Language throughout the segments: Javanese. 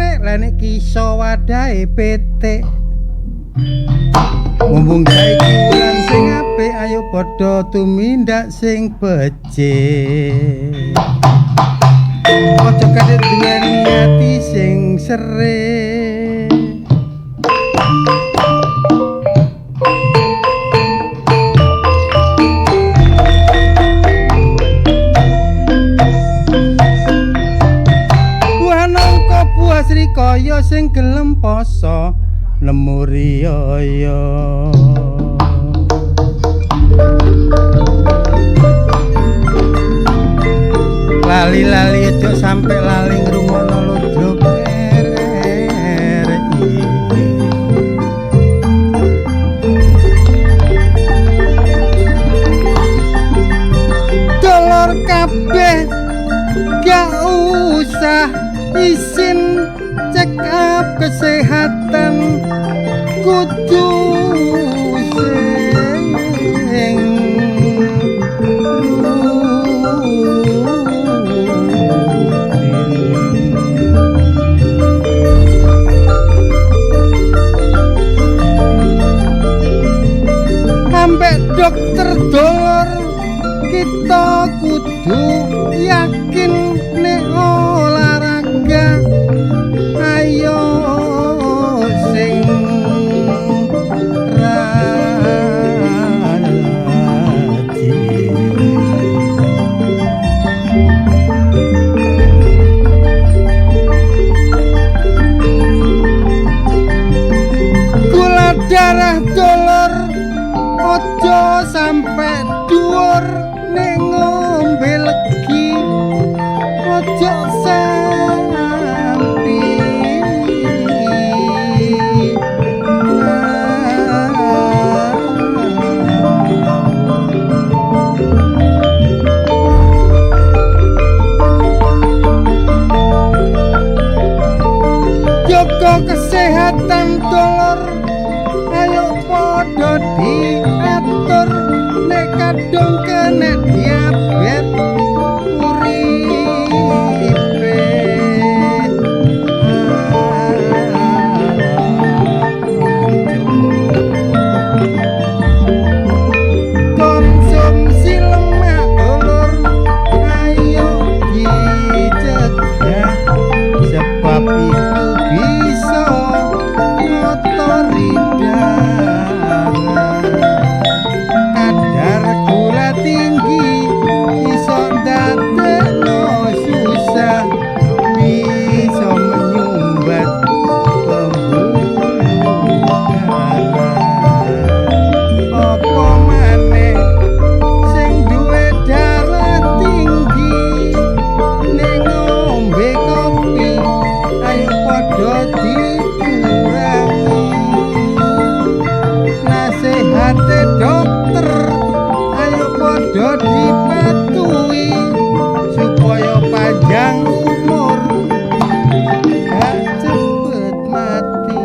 pitik lan iki iso wadahe pitik. Mumpung gawe kulan sing apik ayo padha tumindak sing becik. Aja kadhet duweni ati sing sere. Buah nangka buah srikaya sing gelem poso lemuriaya. Lali-lali aja sampe lali ngrungokno ludruk iki. Dolor kabeh gak usah isin check up kesehatan kudu sing ambek dokter dolor kita kudu yakin nek olahraga ayo sing gula darah dolor ojo sampe dhuwur nek ngombe legi ojo sampe jaga kesehatan dolor ayo padha diatur nek kadung kena diabetes uripe konsumsi lemak dolor ayo dicegah sebab itu bisa ngotori darah. Kadar gula tinggi iso ndadekno susah, bisa menyumbat pembuluh darah. Apa maneh sing duwe darah tinggi ning ngombe kopi ayo padha dikurangi. Nasihate dokter ayo padha dipatuhi supaya panjang umur gak cepet mati.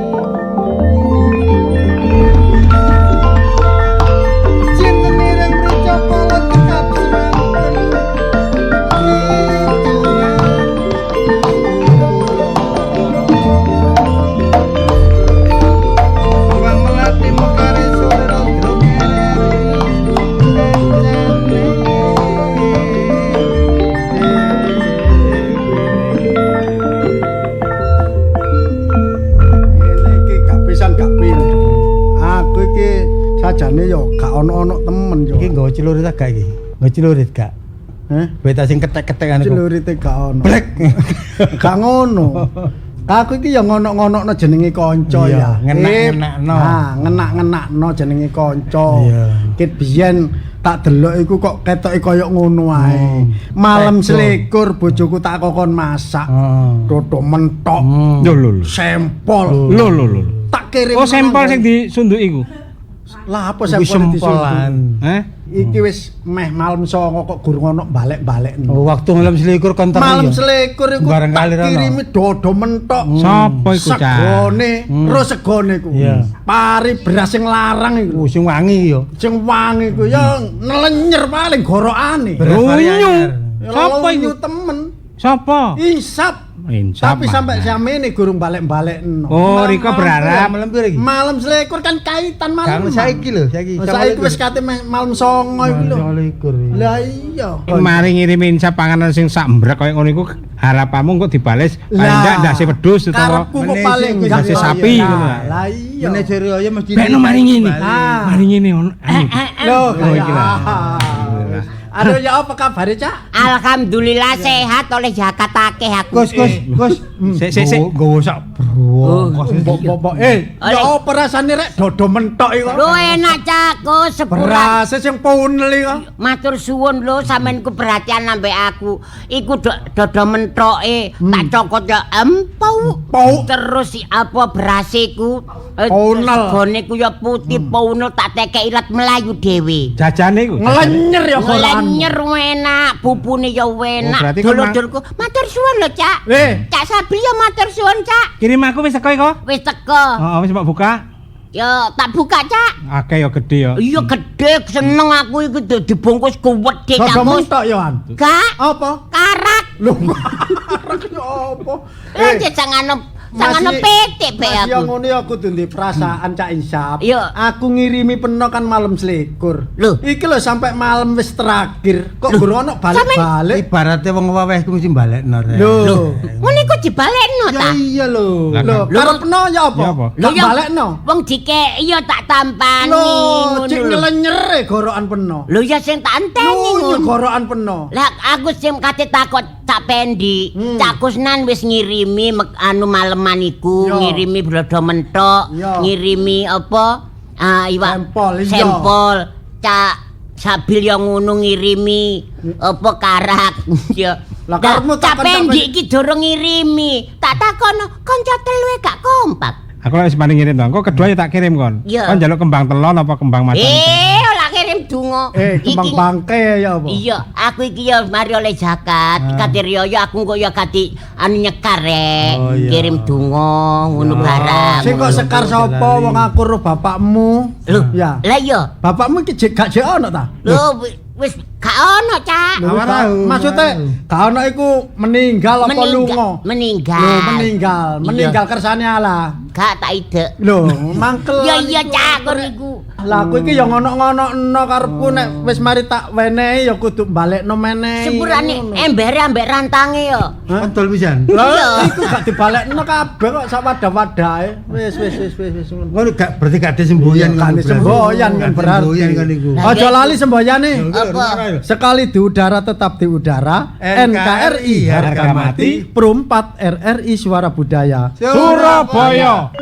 Cinten ireng rica pala tekap semanten Bang melati mekare sore rodro sajane yo gak ono-ono temen yo. Iki nggawa celurit gak iki? Nggawa celurit gak? Heh? Beta sing ketek-ketek anu. Celurite gak ono. Blek. Gak ngono. Aku iki ya ngono-ngonokno jenenge kanca ya. Ngenak-ngenakno. Nah, ngenak-ngenakno jenenge kanca. Iya. Kit biyen tak delok iku kok ketoke koyo ngono ae. Malam selikur bojoku tak kokon masak. Dodo mentok. Lho. Sempol. Lho. Tak kirim. Oh, sampel sing disunduki iku. Lah apa Iku sampel sempolan. Iki wis meh malam 09.00 kok gurung ono balik-balik. Oh, waktu malam selikur konter Malam selikur iku bareng tak kali rono. kirimi dodo mentok. Sapa iku, Cak? Segone, ro segone iku. Iya. Pari beras sing larang iku. Sing wangi yo. Sing wangi iku ya nelenyer paling gorokane. Runyu. Ya, Sapa lunyu iku? temen? Sapa? Isap. Insap. Tapi sampai samene gurung balik-balikno. Oh, Riko berharap malam piro iki? Malam selikur kan kaitan malam. Kang saiki lho, saiki. Saiki wis kate malam 09.00 iki lho. 29. Lah iya. mari ngirim insap panganan sing sak mbrek koyo ngono iku harapanmu kok dibales paling ndak ndase wedhus utawa karepku kok paling ndase sapi Nah, ngono. Lah iya. Manajer ya mesti. Bekno mari ngene. Ah. Mari ngene ono. Loh, Oh, iki lah. Aduh ya apa kabar Cak? Alhamdulillah sehat oleh zakat akeh aku. Gus. Sik. Gowo sak bro. Mbok ya apa rasane rek dodo mentok iki kok. Lho enak Cak, Gus sepura. Berase sing punel iki kok. Matur suwun lho sampean ku perhatian ambek aku. Iku dodo mentoke tak cokot ya empau. Terus si apa berasiku Punel. Segone ku ya putih punel tak tekek ilat melayu dhewe. Jajane iku. Nglenyer ya koran. Nyer enak, bubune ya enak. berarti kan Dulur-dulurku matur suwun lho Cak. Cak Sabri ya matur suwun Cak. Kirim aku wis teko iko. Wis teko. Heeh, wis mbok buka. Ya tak buka Cak. Akeh ya gede ya. Iya gede seneng aku iku dibungkus kuwedhe Dodo Cak Gus. mentok ya An. Gak Apa? karak. Lho. Ya apa? Lah jangan petik be Mas yo aku. ngono ya kudu ndek perasaan Cak Insap. Iya. Aku ngirimi peno kan malam selikur. Lho. Iki lho sampai malam wis terakhir. Kok guru ono balik-balik. Ibarate wong wewehku mesti balekno rek. Lho. Ngono iku dibalekno Ya ta? iya lho. Lho, karepno ya apa? Ya apa? Lah balekno. Wong dikeki ya tak tampani Lho, ngono cek lho. ngelenyere gorokan peno. Lho ya sing tak enteni Lho, ngono. gorokan peno. Lah aku sing kate takut Cak Pendi, Cak Kusnan wis ngirimi anu maleman iku, Yo. ngirimi blodo mentok, Yo. ngirimi apa? Iwak Sampel, iya. sampel. Cak Sabil yang ngono ngirimi apa karak ya. Lah, karepmu Cak takon Pendi sampe- iki durung ngirimi. Tak takono kanca telu gak kompak. Aku wis mari ngirim to. Engko kedua ya tak kirim kon. Iya. Kon njaluk kembang telon apa kembang macam. Ora kirim donga. Kembang bangke ya apa? Iya, aku iki ya mari oleh zakat. Kate riyo aku kok ya kate anu nyekar rek. Oh, iya. Kirim donga ngono barang. Sing kok sekar sapa wong aku ro bapakmu? Lho, Ya. lah iya. Bapakmu iki gak jek ono ta? Lho wis gak ono, Cak. Lho, maksudnya gak ono iku meninggal apa lunga? Meninggal. Lho, meninggal kersane Allah. Gak tak ide. Lho, mangkel. Ya iya, Cak, kon iku. Lah aku iki ya ngono-ngono karepku nek wis mari tak wenehi ya kudu balekno meneh. Sepurane embere ambek rantange ya. Kontol pisan. Lah iku gak dibalekno kabeh kok sak wadah-wadahe. Wis. Ngono gak berarti gak ada semboyan Gak ada semboyan kan berarti. Semboyan kan iku. Aja lali semboyane. Apa? Sekali di udara tetap di udara. NKRI harga mati. Pro 4 RRI Suara Budaya. Surabaya.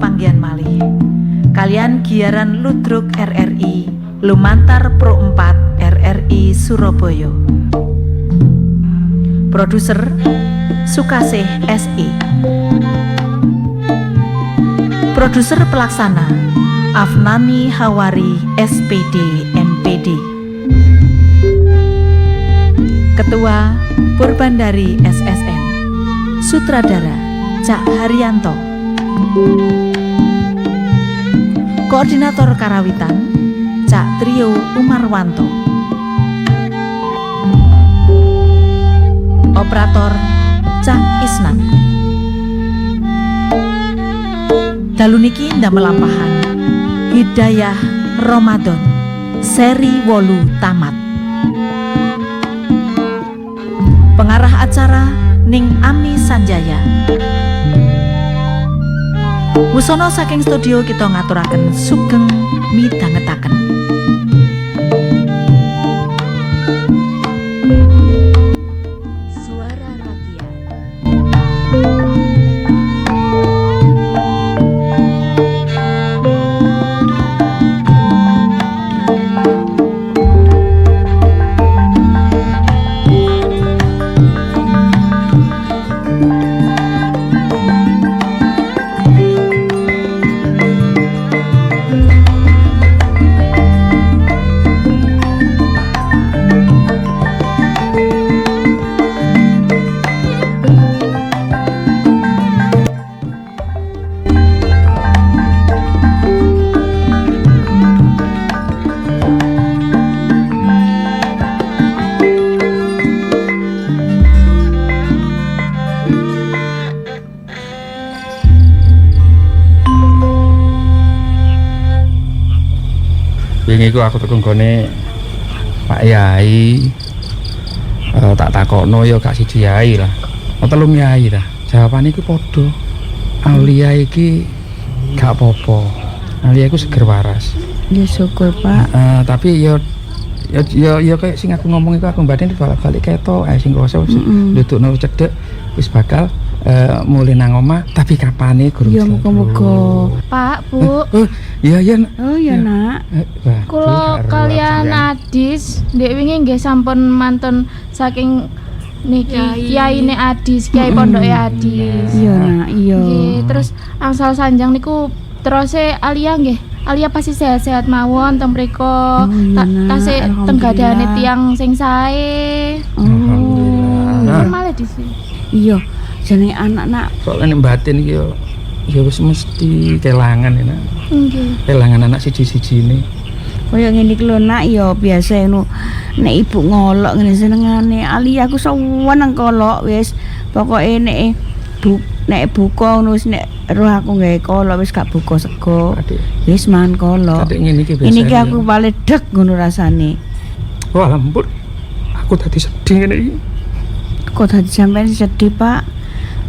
pepanggihan malih kalian giaran Ludruk RRI lumantar Pro 4 RRI Surabaya. Produser Sukasih SE. Produser pelaksana Afnani Hawari SPD MPD. Ketua Purbandari SSN. Sutradara Cak Haryanto. Koordinator Karawitan Cak Trio Umarwanto. Operator Cak Isnan. Dalu niki ndamel lampahan Hidayah Ramadan seri 8 tamat. Pengarah acara Ning Ami Sanjaya. Wusono saking studio kita ngaturaken sugeng midhangetaken. Suara Rakyat. Wingi ku aku tekan gone Pak Yai. Tak takokno ya gak siji yai lah. Telu yai ta. Jawabane iku padha. Alia iki gak apa-apa. Alia iku seger waras. Ya syukur, Pak. Tapi ya kayak sing aku ngomong iku aku mbadine balik ketok sing koso ndudukno cedhek wis bakal mulai nang omah tapi kapane gurung. Ya muga-muga. Pak, Bu. Iya. Oh ya, Nak. Kula kalian Adis, ndek wingi nggih sampun mantun saking niki kiyaine Adis, kiai pondoke Adis. Iya, Nak, iya. Nggih, terus angsal sanjang niku teruse Alia nggih. Alia pasti sehat-sehat mawon teng mriko. Tasih tenggadane tiyang sing sae. Alhamdulillah. Malah di sini. Iya, jenenge anak, Nak. Soalnya batin iki ya wis mesti kelangan ya. Nggih. Kelangan anak siji-sijine. Kaya ngene iki lho, Nak, ya biasa ngono. Nek ibu ngolok ngene senengane. Ali aku seneng kolok wis. Pokoke nek buka ngono wis nek roh aku gawe kolok wis gak buka sego. Wis mangan kolok. Adik ngene iki biasa. Ini iki aku paling deg ngono rasane. Wah, ampun. Aku tadi sedih ngene iki. Kok tadi sampean sedih, Pak?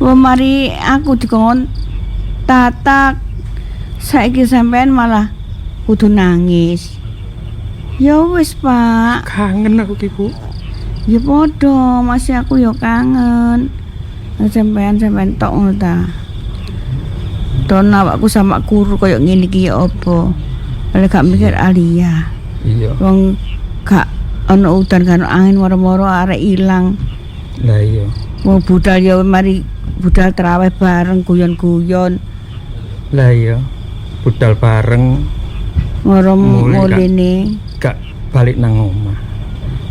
Wah, mari aku dikon tatak. Saiki sampean malah kudu nangis. Ya wis, Pak. Kangen aku ki, Bu. Ya padha, masih aku ya kangen. Sampean tok ngono ta. Don awakku sama guru koyo ngene iki ya apa? Oleh gak mikir Alia. Iya. Wong gak ana udan kan angin moro-moro arek ilang. Lah iya. Wong budal ya mari budal traweh bareng guyon-guyon. Lah iya. Budal bareng Mulene gak balik nang omah.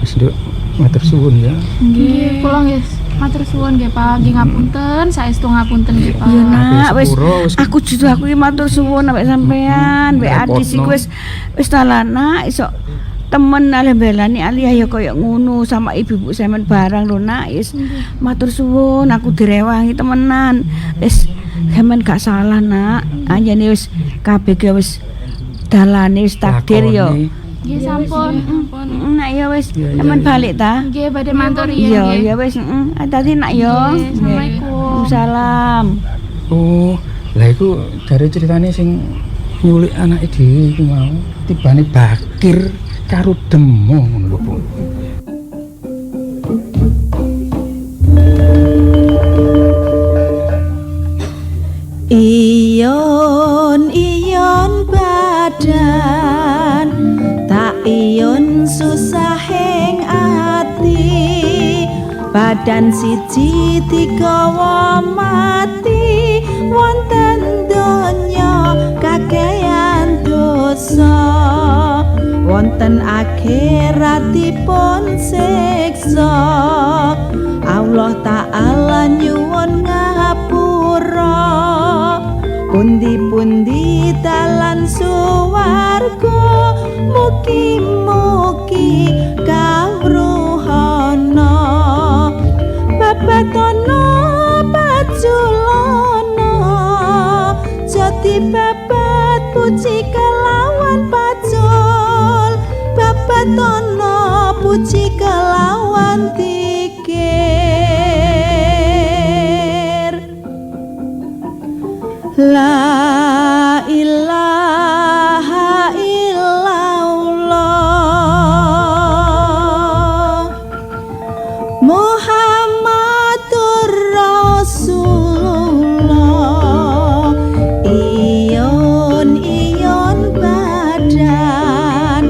Wis nduk, matur suwun ya. Nggih, kula nggih matur suwun nggih Pak. Nggih ngapunten, saestu ngapunten nggih Pak. ya Nak, wis aku justru aku iki matur suwun ambek sampean, mbek Adis iku wis talana iso temen ale belani Alia ya koyo ngono sama ibu-ibu sampean barang lho Nak. Wis matur suwun aku direwangi temenan. Wis sampean gak salah Nak. Anjene wis kabeh wis dalane wis takdir yo. Nggih sampun. Nak ya wis sampean balik ta? Nggih badhe matur iya. Ya wis hati-hati Nak yo. Assalamualaikum. Salam. Oh, lah iku dari ceritane sing nyulik anake dhewe iku mau tibane Bakir karo Demo ngono lho, Bu. Iyon badan tak iyon susahing ati badan siji digawa mati wonten donya kakehan dosa wonten akhiratipun siksa Allah Ta'ala nyuwun ngapura pundi-pundi dalan suwarga mugi-mugi kawruhana babatono paculana jati babat puji kelawan pacul babatono puji kelawan tikir La ilaha illallah Muhammadur Rasulullah Iyon badan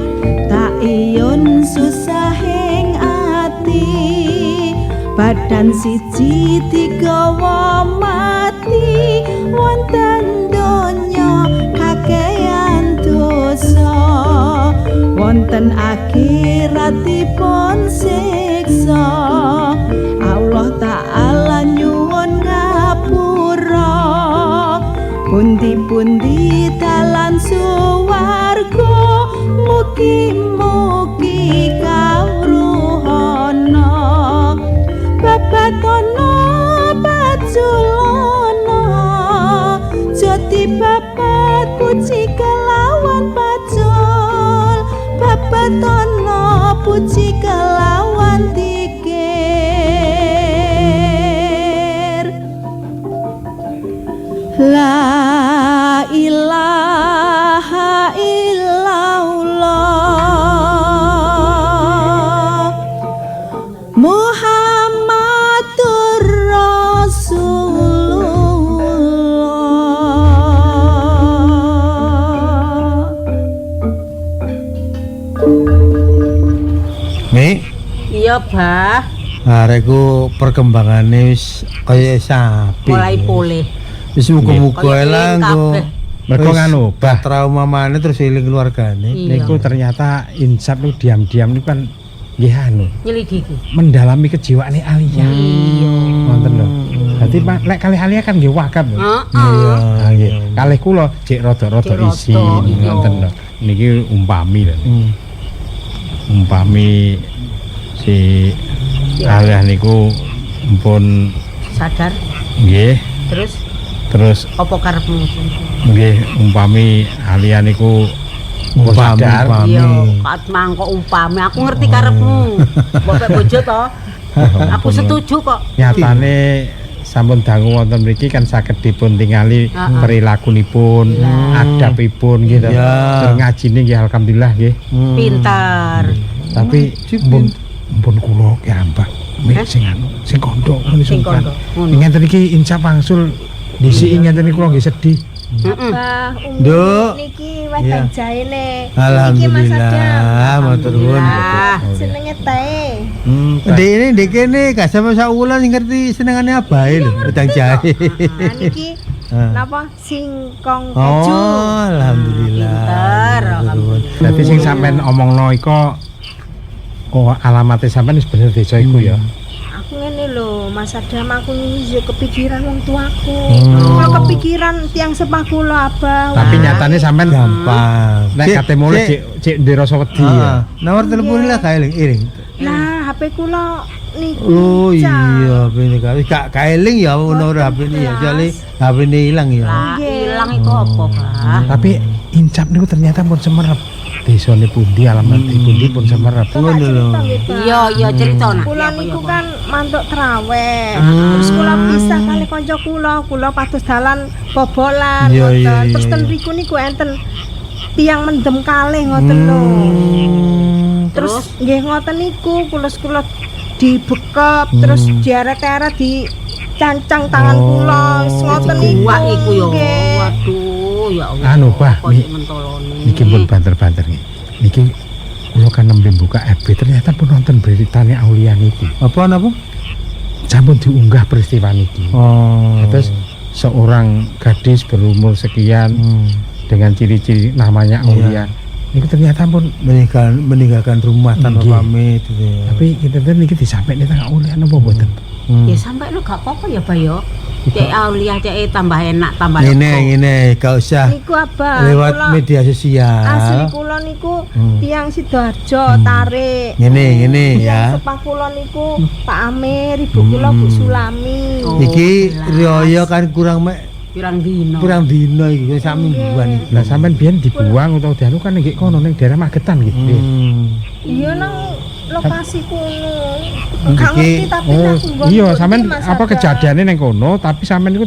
tak iyon susahing ati badan siji digawa mati wonten donya kakehan dosa wonten akhiratipun siksa Allah Ta'ala nyuwun ngapura pundi-pundi dalan suwarga mugi-mugi kawruhana babatono paculana jati babat puji kelawan pacul babatono puji kelawan tikir La ilaha illallah Muhammadur Rasulullah Mi, Iya, Bah. areku perkembangane wis kaya sapi. Mulai pulih. Wis muga-muga Kaya elang kabeh. kok. Mergo Wis nganu, Bah. trauma maneh terus eling keluargane. Iya. Niku ternyata Insap niku diam-diam niku kan nggih anu, Nyelidiki. mendalami kejiwaane Alia. Iya. Wonten lho. Dadi lek kalih Alia kan nggih wakaf lho. Heeh. Ah, nggih. Kalih kula cek rada-rada Cek rada, isin iya. wonten lho. Niki umpami lho. Umpami si Alia niku mpun Sadar. nggih terus Apa karepmu? nggih umpami Alia niku sadar Iya, kat mangkok umpami aku ngerti karepmu. Mbok pek bojo to. Aku setuju kok. nyatane sampun dangu wonten mriki kan saged dipun tingali perilakunipun, adabipun gitu. Ya. Terus ngajine nggih alhamdulillah nggih. Pintar. Tapi mpun kula ya Mbak, sing anu, sing kondok ngene Sing sungkan. kondok, ngono. Ngenten iki Insap wangsul disiki ngenten iki kula nggih sedih. Bah, Nduk. niki Iya. wedang jaine. Alhamdulillah, matur nuwun. Ah, Senenge teh. Dek ini dek kene gak sampe saulan ngerti senengane abae lho, wedang jahe. Nah niki Ah. napa singkong keju. Oh, alhamdulillah. Pinter, Matur nuwun. Dadi sing sampean omongno iku alamate sampean wis bener desa iku ya. Aku ngene lho, Mas Adam aku yo kepikiran wong tuaku. Kalau kepikiran tiang sepah kula Abah. Tapi nyatane sampean Gampang. nek kate mulih cek ndirasa wedi ya. Nomor telepon lah kae iring. Nah, HP kula niku. Oh Cak. iya, HP ini gak kaeling ya nomor HP ini ya, soalnya HP ini hilang ya. lah ilang iku apa, Bah? Tapi Insap niku ternyata pun semerep. Desane pundi alamat pundi pun semerep. Ngono lho. Iya, cerita nak. Kula niku kan mantuk traweh. Terus kula pisah kali kanca kula pados dalan bobolan Iya, ngoten. iya, Terus iya. ten mriku niku enten tiang mendem kalih ngoten lho. Terus nggih ngoten niku kula dibekep terus diarek-arek di cancang tangan kula ngoten niku. Wah iku ya. Nggih. Waduh ya Allah. Anu, Pak, Kok sik mentoloni. Niki pun banter-banter niki. Niki kula kan nembe buka FB ternyata pun nonton beritane Aulia niki. Apa napa? Sampun diunggah peristiwa niki. Terus seorang gadis berumur sekian dengan ciri-ciri namanya Aulia. Niku ternyata pun meninggalkan rumah tanpa pamit gitu ya. Tapi kita niki disampaikan tentang Aulia napa mboten? Ya sampai lo gak apa-apa ya Bayo. Cek Aulia cek tambah enak tambah Ngene, gak usah Niku Abah. lewat kula- media sosial. Asli kula niku tiyang Sidoarjo tarik. Ngene Tiyang ya. sepah kula niku Pak Amir, ibu kula Bu Sulami. Iki riyo kan kurang pirang dino iki sak mingguan iki. Lah sampean biyen dibuang utawa dianu kan nggih kono ning daerah Magetan nggih. Iya nang lokasi kuno. Iki- Gak ngerti tapi aku nggon Iya, nggon sampean iki, Mas apa Adam. kejadiannya ning kono, tapi sampean iku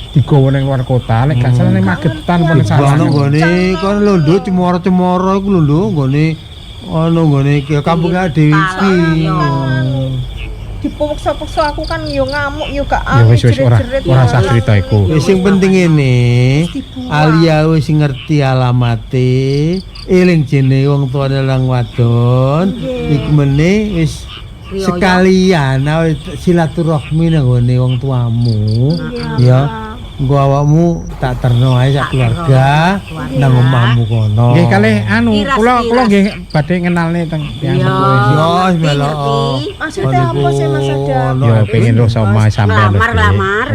digowo ning luar kota, lek gak salah ning Magetan apa ning Ono sana. nggone kono lho nduk cemoro-cemoro iku lho nduk nggone ono nggone kampung dhewe iki. Dipuksa-puksa aku kan yo ngamuk yo gak Ya wis ora jerit-jerit, ora yo. usah cerita iku. Wis sing penting ini Alia wis ngerti alamate, eling jenenge wong tuane lang wadon, iku meneh wis sekalian silaturahmi nang gone wong tuamu. Ya. Engko awakmu tak terno ae sak keluarga nang omahmu kono. Nggih kalih anu, Iras-iras. kula nggih badhe ngenalne teng tiyang Iya. sepuh. Yo wis melok. Maksudnya apa sih Mas Adam? Yo pengen lho sama sampean. lamar.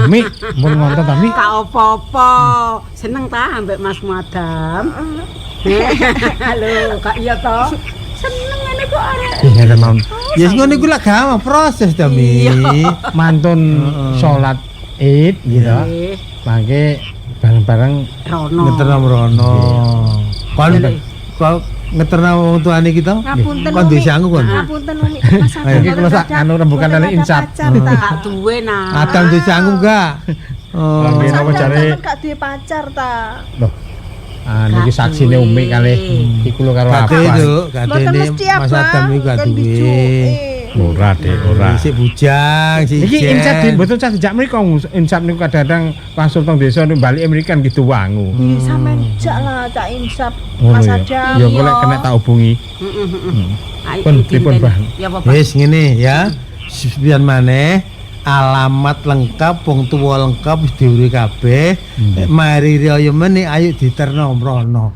Mi, mun ngonten ta Mi? Gak apa-apa. Seneng ta ambek Mas Madam. Halo, Kak iya toh? Seneng ngene kok arek. Iya tenan. Ya sing ngono iku lah gampang proses to Mi. Mantun salat Id gitu. Nggih, Mangke bareng-bareng Rono. Ngeterno mrono. Kon ngeterno wong tuane kita. Ngapunten Kon Umi. disangu kon. Ngapunten Umi. Mas Adam. Iki kula sak anu rembukan Mboten dari ada insap. pacar, ta? Gak duwe nah. Adam disangu gak? Oh. Lambe napa Sampeyan jare? sampeyan gak duwe pacar ta? Loh. Ah niki saksine Umi kalih iki kula karo Gak apa? Nduk, gak Mboten dene mesti Mas Abang, Adam iku gak kan duwe. bijuke. Ora, Dik, ora. Sik bujang, sik Iki ijen. insap di mboten cah sejak mriko insap niku kadang-kadang pas teng desa niku bali Amerikan gitu wangu. Ih, sampean jak lah cak insap Ngono Mas ya. Adam. Ya golek kena tak hubungi. Ayo Pun, iki pripun, dinten. Bah? Ya apa, Pak? Wis ngene ya. Sepian maneh alamat lengkap, wong tuwa lengkap wis diuri kabeh. Mari riyo meneh ayo diterno mrono.